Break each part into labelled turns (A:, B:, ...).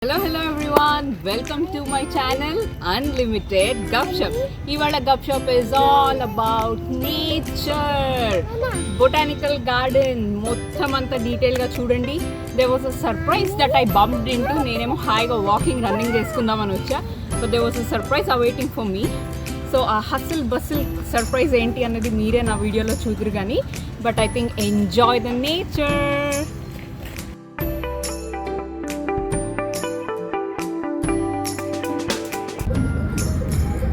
A: Hello everyone, welcome to my channel Unlimited Gupshup. Ivala Gupshup is all about nature. Botanical garden మొత్తం అంతా detail గా చూడండి. There was a surprise that I bumped into. నేనేమో హాయిగా walking running చేసుకుందామని వచ్చా, but there was a surprise awaiting for me. So ఆ హస్ల్ బస్ల్ surprise ఏంటి అన్నది మీరే నా వీడియోలో చూదురు కానీ, but I think enjoy the nature.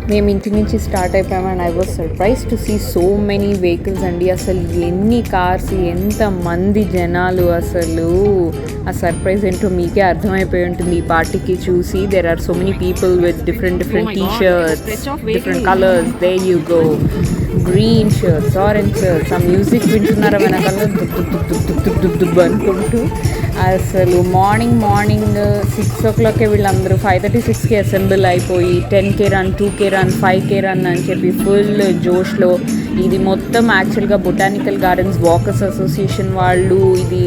A: మేము ఇంటి నుంచి స్టార్ట్ అయిపోయాము and I was surprise to see so many vehicles అండి. అసలు ఎన్ని కార్స్, ఎంతమంది జనాలు, అసలు ఆ సర్ప్రైజ్ ఏంటో మీకే అర్థమైపోయి ఉంటుంది ఈ పార్టీకి చూసి. There are so many people with different t-shirts, different colours. There you go, green shirts, orange shirts. ఆ మ్యూజిక్ వింటున్నారా వెనకాల దుబ్బు అనుకుంటూ. అసలు మార్నింగ్ 6 o'clock వీళ్ళందరూ 5:36కి అసెంబుల్ అయిపోయి 10K run, 2K run, 5K run అని చెప్పి ఫుల్ జోష్లో. ఇది మొత్తం యాక్చువల్గా బొటానికల్ గార్డెన్స్ వాకర్స్ అసోసియేషన్ వాళ్ళు ఇది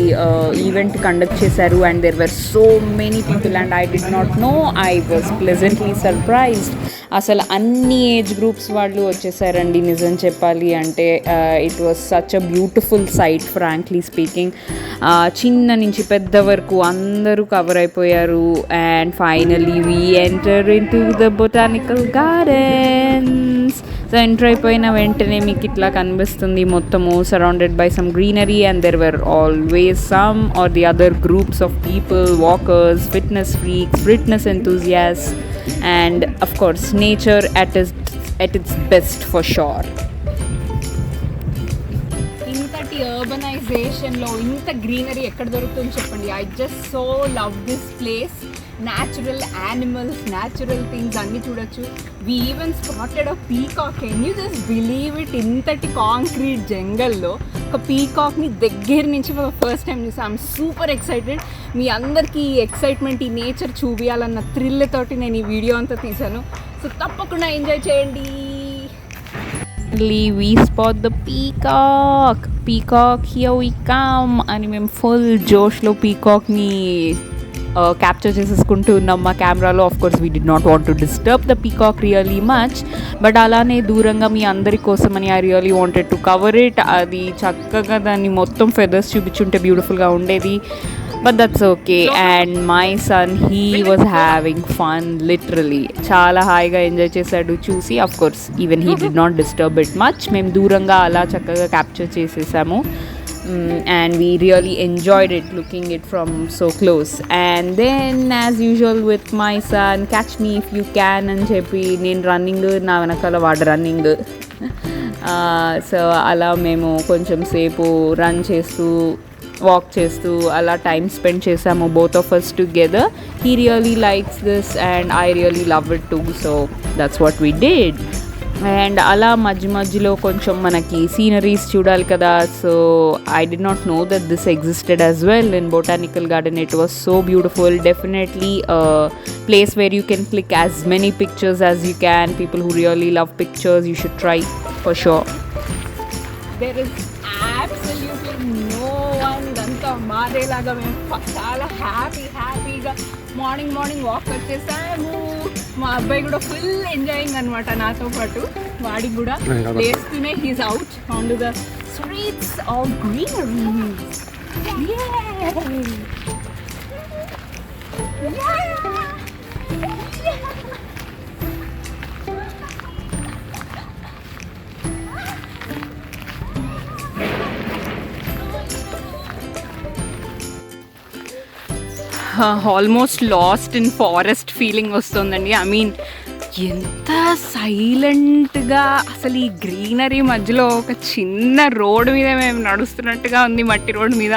A: ఈవెంట్ కండక్ట్ చేశారు and there were so many people and I did not know. I was pleasantly surprised. అసలు అన్ని ఏజ్ గ్రూప్స్ వాళ్ళు వచ్చేసారండి నిజం చెప్పాలి అంటే. It was such a beautiful sight frankly speaking. చిన్న నుంచి పెద్ద వరకు అందరూ కవర్ అయిపోయారు and finally we enter into the botanical gardens. So enter అయిపోయిన వెంటనే మీకు ఇట్లా కనిపిస్తుంది మొత్తము surrounded by some greenery and there were always some or the other groups of people, walkers, fitness freaks, fitness enthusiasts and of course nature at its best for sure. ఇంతటి అర్బనైజేషన్లో ఇంత greenery ఎక్కడ దొరుకుతుందో చెప్పండి. I just so love this place. Natural animals, natural things అన్నీ చూడొచ్చు. We even spotted a peacock. Can you just believe it? ఇంతటి concrete జంగల్లో ఒక పీకాక్ని దగ్గర నుంచి ఫస్ట్ టైం చూసాను. I'm super excited. మీ అందరికీ ఈ ఎక్సైట్మెంట్, ఈ నేచర్ చూపించాలన్న థ్రిల్ తోటి నేను ఈ వీడియో అంతా తీశాను. సో తప్పకుండా ఎంజాయ్ చేయండి. We spot the peacock, here we come అని మేము ఫుల్ జోష్లో పీకాక్ని క్యాప్చర్ చేసేసుకుంటూ ఉన్నాం మా కెమెరాలో. Of course we did not want to disturb the peacock really much, but అలానే దూరంగా మీ అందరి కోసమని I really wanted to cover it. అది చక్కగా దాన్ని మొత్తం ఫెదర్స్ చూపించుంటే బ్యూటిఫుల్గా ఉండేది, but that's okay. And my son, he was having fun literally. చాలా హాయిగా ఎంజాయ్ చేశాడు చూసి. Of course even he did not disturb it much. మేము దూరంగా అలా చక్కగా క్యాప్చర్ చేసేసాము and we really enjoyed it, looking it from so close. And then as usual with my son, catch me if you can అని చెప్పి నేను running, నా వెనకాల వాడు రన్నింగ్. సో అలా మేము కొంచెం సేపు రన్ చేస్తూ, వాక్ చేస్తూ అలా టైం స్పెండ్ చేసాము, both of us together. He really likes this and I really love it too, so that's what we did. And అలా మధ్యలో కొంచెం మనకి సీనరీస్ చూడాలి కదా. So I did not know that this existed as well in botanical garden. It was so beautiful. Definitely place where you can click as many pictures as you can. People who really love pictures, you should try for sure. There is absolutely no one. ఇదంతా మాదేలాగా మేము చాలా హ్యాపీగా morning walk వచ్చేసాము. మా అబ్బాయి కూడా full enjoying అనమాట నాతో పాటు. వాడికి కూడా లేస్తూనే he's out on to the streets of greeneries. Almost lost in forest feeling వస్తుందండి. ఐ మీన్ ఎంత సైలెంట్గా, అసలు ఈ గ్రీనరీ మధ్యలో ఒక చిన్న రోడ్డు మీద మేము నడుస్తున్నట్టుగా ఉంది, మట్టి రోడ్డు మీద.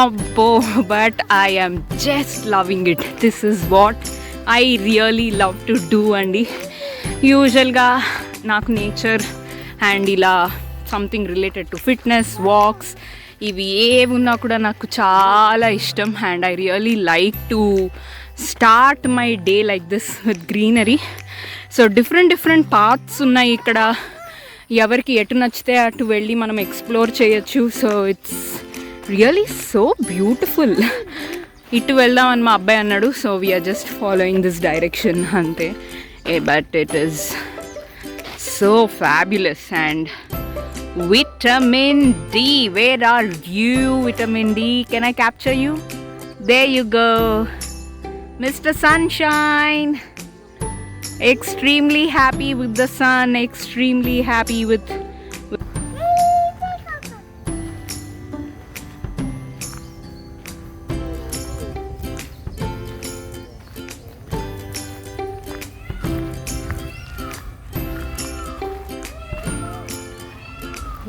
A: అబ్బో, but I am just loving it. This is what I really love to do అండి. యూజువల్గా నాకు నేచర్ అండ్ ఇలా something related to fitness, walks, ఇవి ఏమున్నా కూడా నాకు చాలా ఇష్టం. And I really like to start my day like this with greenery. So different paths ఉన్నాయి ఇక్కడ. ఎవరికి ఎటు నచ్చితే అటు వెళ్ళి మనం ఎక్స్ప్లోర్ చేయొచ్చు. So it's really so beautiful. ఇటు వెళ్దామని మా అబ్బాయి అన్నాడు. So we're just following this direction అంతే. But it is so fabulous. And vitamin D, where are you, vitamin D? Can I capture you? There you go, Mr. Sunshine. Extremely happy with the sun, extremely happy with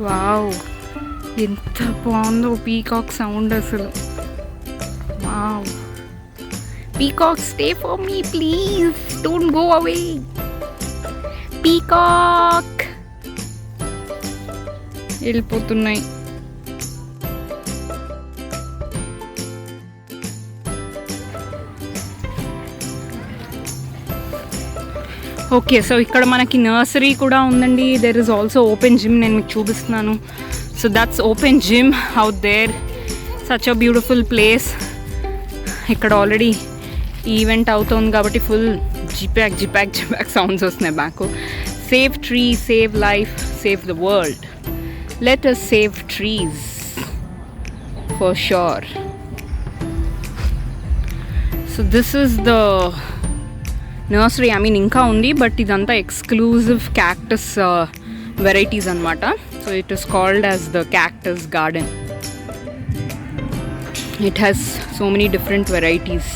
A: wow, ఎంత బాగుందో peacock sound అసలు. Wow, peacock stay for me please, don't go away. Peacock వెళ్ళిపోతున్నాయి. Okay, so ఇక్కడ మనకి nursery కూడా ఉందండి. There is also open gym. నేను మీకు చూపిస్తున్నాను. So that's open gym out there. Such a beautiful place. ఇక్కడ ఆల్రెడీ ఈవెంట్ అవుతుంది కాబట్టి ఫుల్ జిపాక్ జిపాక్ జిపాక్ సౌండ్స్ వస్తున్నాయి back. Save tree, save life, save the world. Let us save trees for sure. So this is the nursery. I mean ఇంకా ఉంది, but ఇదంతా ఎక్స్క్లూజివ్ క్యాక్టస్ వెరైటీస్ అనమాట. So it is called as the cactus garden. It has so many different varieties.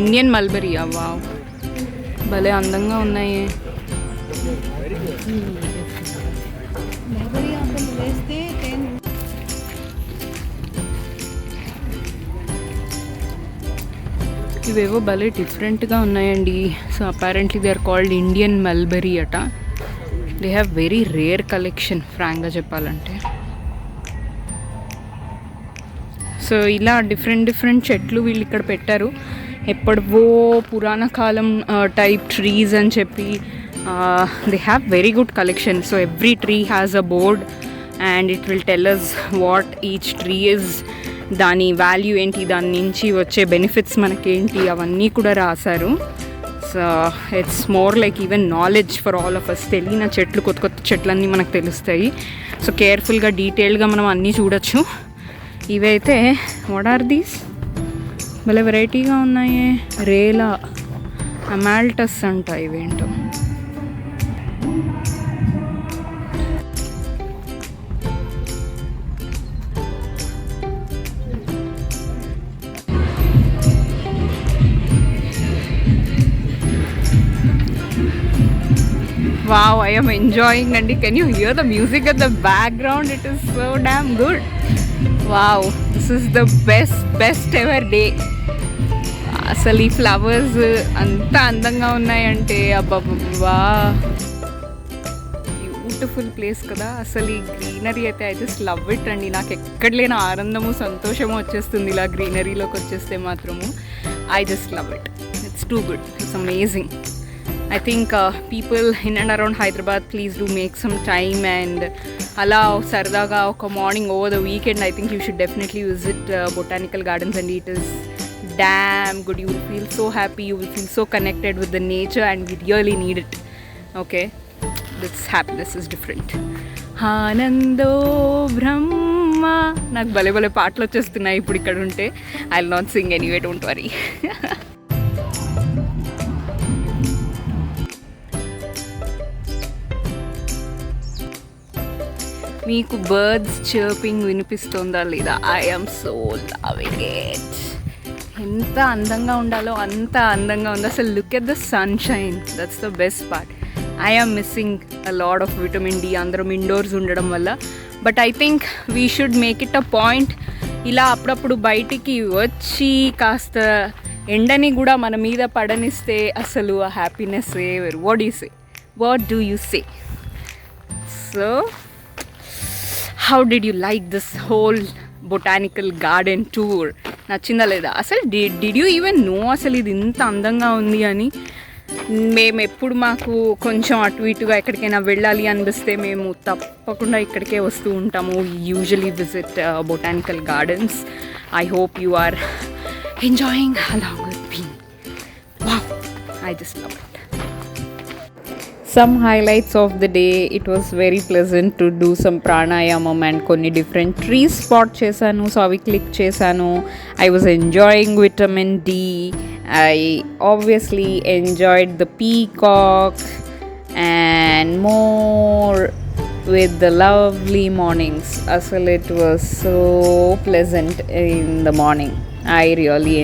A: Indian mulberry, wow, భలే అందంగా ఉన్నాయి. ఇవేవో భలే డిఫరెంట్గా ఉన్నాయండి. So apparently they are called Indian mulberry అట. They have very rare collection ఫ్రాంక్గా చెప్పాలంటే. సో ఇలా డిఫరెంట్ డిఫరెంట్ చెట్లు వీళ్ళు ఇక్కడ పెట్టారు. ఎప్పటివో పురాణ కాలం టైప్ ట్రీస్ అని చెప్పి they have very good collection. So every tree has a board and it will tell us what each tree is, దాని వాల్యూ ఏంటి, దాని నుంచి వచ్చే బెనిఫిట్స్ మనకేంటి, అవన్నీ కూడా రాశారు. So it's more like even knowledge for all of us. తెలియని చెట్లు, కొత్త కొత్త చెట్లన్నీ మనకు తెలుస్తాయి. సో కేర్ఫుల్గా డీటెయిల్గా మనం అన్నీ చూడొచ్చు. ఇవైతే వాట్ ఆర్ దీస్, భలే వెరైటీగా ఉన్నాయి. రేలా అమాల్టస్ అంట ఇవేంటో. Wow, I am enjoying, Nandi. Can you hear the music at the background? It is so damn good. Wow, this is the best ever day. అసలు ఈ ఫ్లవర్స్ అంత అందంగా ఉన్నాయంటే అబ్బా, బ్యూటిఫుల్ ప్లేస్ కదా. అసలు ఈ గ్రీనరీ అయితే ఐ జస్ట్ లవ్ ఇట్ అండి. నాకు ఎక్కడ లేని ఆనందము, సంతోషము వచ్చేస్తుంది ఇలా గ్రీనరీలోకి వచ్చేస్తే మాత్రము. I just love it. It's too good. It's amazing. I think people in and around Hyderabad, please do make some time and allow sardaga oka morning over the weekend. I think you should definitely visit botanical gardens, and it is damn good. You will feel so happy, you will feel so connected with the nature, and we really need it. Okay, this happiness is different. Anando Brahma. నాకు భలే భలే పాటలు వచ్చేస్తున్నాయి ఇప్పుడు ఇక్కడ ఉంటే. I will not sing anyway, don't worry. మీకు birds chirping వినిపిస్తుందా లేదా? I am so loving it. ఎంత అందంగా ఉండాలో అంత అందంగా ఉంది అసలు. Look at the sunshine, that's the best part. I am missing a lot of vitamin D అందరం ఇండోర్స్ ఉండడం వల్ల. But I think we should make it a point, ఇలా అప్పుడప్పుడు బయటికి వచ్చి కాస్త ఎండని కూడా మన మీద పడనిస్తే అసలు ఆ హ్యాపీనెస్ వేరు. What do you say? So how did you like this whole botanical garden tour? నచ్చిందా లేదా? అసలు did you even know అసలు ఇది ఇంత అందంగా ఉంది అని? మేము ఎప్పుడు మాకు కొంచెం అటు ఇటుగా ఎక్కడికైనా వెళ్ళాలి అనిపిస్తే మేము తప్పకుండా ఇక్కడికే వస్తూ ఉంటాము. Usually visit botanical gardens. I hope you are enjoying along with me. Wow, I just love it. Some highlights of the day, it was very pleasant to do some pranayamam and konni different trees spot chesanu, so avi click chesanu. I was enjoying vitamin D. I obviously enjoyed the peacock and more with the lovely mornings. Asal it was so pleasant in the morning. I really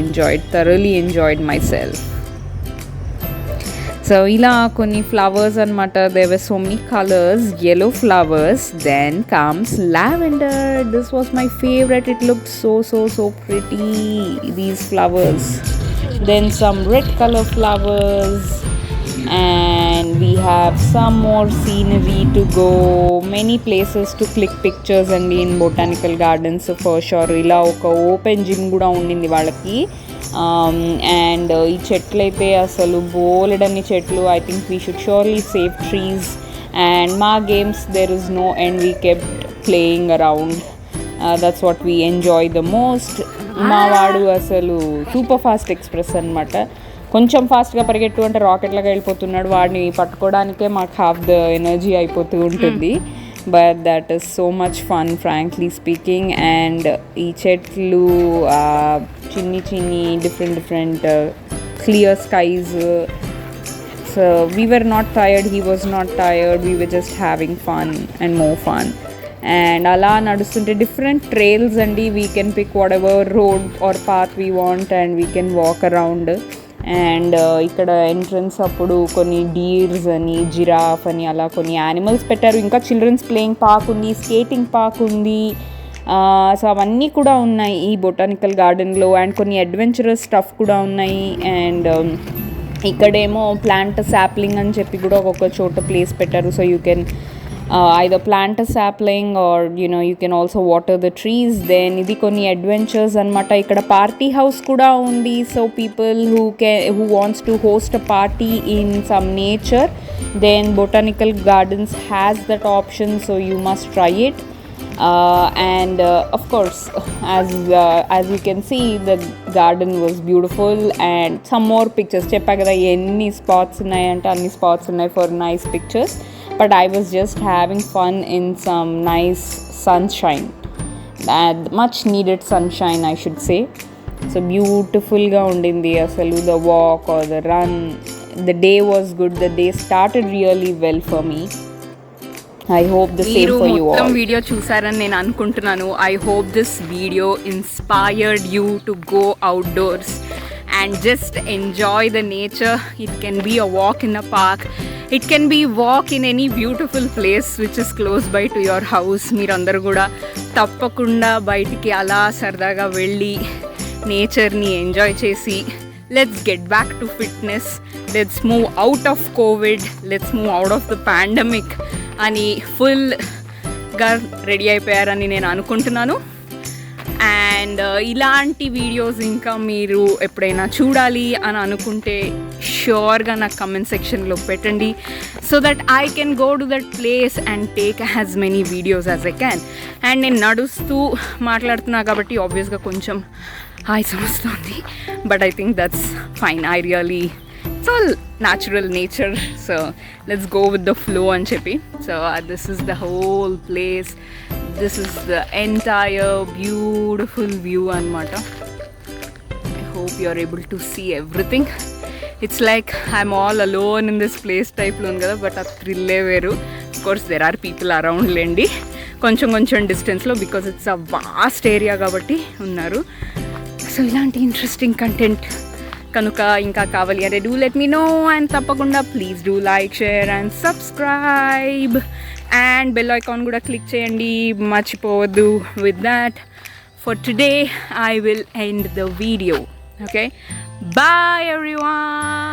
A: thoroughly enjoyed myself. So ila konni flowers anamata, there were so many colors, yellow flowers, then comes lavender. This was my favorite. It looked so pretty, these flowers. Then some red color flowers, and we have some more scenery to go, many places to click pictures and in botanical gardens for sure. Ila oka open gym kuda undindi వాళ్ళకి. And ఈ చెట్లు అయితే అసలు బోలెడన్ని చెట్లు. I think we should surely save trees. And మా games there is no end, we kept playing around. That's what we enjoy the most. మా వాడు అసలు సూపర్ ఫాస్ట్ ఎక్స్ప్రెస్ అనమాట. కొంచెం ఫాస్ట్గా పరిగెట్టు అంటే రాకెట్లాగా వెళ్ళిపోతున్నాడు. వాడిని పట్టుకోవడానికే మాకు హాఫ్ ద ఎనర్జీ అయిపోతూ ఉంటుంది. But that is so much fun, frankly speaking. And ఈ చెట్లు చిన్ని different clear skies. So we were not tired, he was not tired, we were just having fun and more fun. And ala nadustunte different trails and we can pick whatever road or path we want and we can walk around. And ఇక్కడ entrance అప్పుడు కొన్ని deers అని, giraffe అని అలా కొన్ని animals పెట్టారు. ఇంకా children's playing park ఉంది, స్కేటింగ్ పార్క్ ఉంది. సో అవన్నీ కూడా ఉన్నాయి ఈ బొటానికల్ గార్డెన్లో. అండ్ కొన్ని అడ్వెంచరస్ స్టఫ్ కూడా ఉన్నాయి. అండ్ ఇక్కడేమో ప్లాంట్ సాప్లింగ్ అని చెప్పి కూడా ఒక్కొక్క చోట ప్లేస్ పెట్టారు. So you can either plant a sapling or you can also water the trees. Then ఇది కొన్ని అడ్వెంచర్స్ అనమాట. ఇక్కడ పార్టీ హౌస్ కూడా ఉంది. So people who wants to host a party in some nature, then botanical gardens has that option, so you must try it. And of course, as you can see, the garden was beautiful. And some more pictures. చెప్పా కదా ఎన్ని spots ఉన్నాయంటే అన్ని spots ఉన్నాయి for nice pictures. But I was just having fun in some nice sunshine, much needed sunshine I should say. So beautiful ga undindi asalu, the walk or the run. The day was good, the day started really well for me. I hope the same for you all. Mottham video chusarani nenu anukuntunnanu. I hope this video inspired you to go outdoors and just enjoy the nature. It can be a walk in a park, it can be walk in any beautiful place which is close by to your house. మీరందరూ కూడా తప్పకుండా బయటికి అలా సరదాగా వెళ్ళి నేచర్ని enjoy చేసి let's get back to fitness, let's move out of Covid, let's move out of the pandemic అని ఫుల్గా రెడీ అయిపోయారని నేను అనుకుంటున్నాను. అండ్ ఇలాంటి వీడియోస్ ఇంకా మీరు ఎప్పుడైనా చూడాలి అని అనుకుంటే ష్యూర్గా నాకు కమెంట్ సెక్షన్లో పెట్టండి, so that I can go to that place and take as many videos as I can. And నేను నడుస్తూ మాట్లాడుతున్నా కాబట్టి ఆబ్వియస్గా కొంచెం ఆయాసం వస్తుంది, but I think that's fine. I really it's all natural nature, so let's go with the flow and cheppi. So this is the whole place, this is the entire beautiful view anamata. I hope you are able to see everything. It's like I'm all alone in this place type lo unkada, but a thrill veru. Of course there are people around lendi koncham distance lo, because it's a vast area kabatti unnaru. So ilanti interesting content కనుక ఇంకా కావాలి అంటే do let me know. And తప్పకుండా please do like, share and subscribe and bell icon కూడా click చేయండి, మర్చిపోవద్దు. With that for today I will end the video. Okay, bye everyone.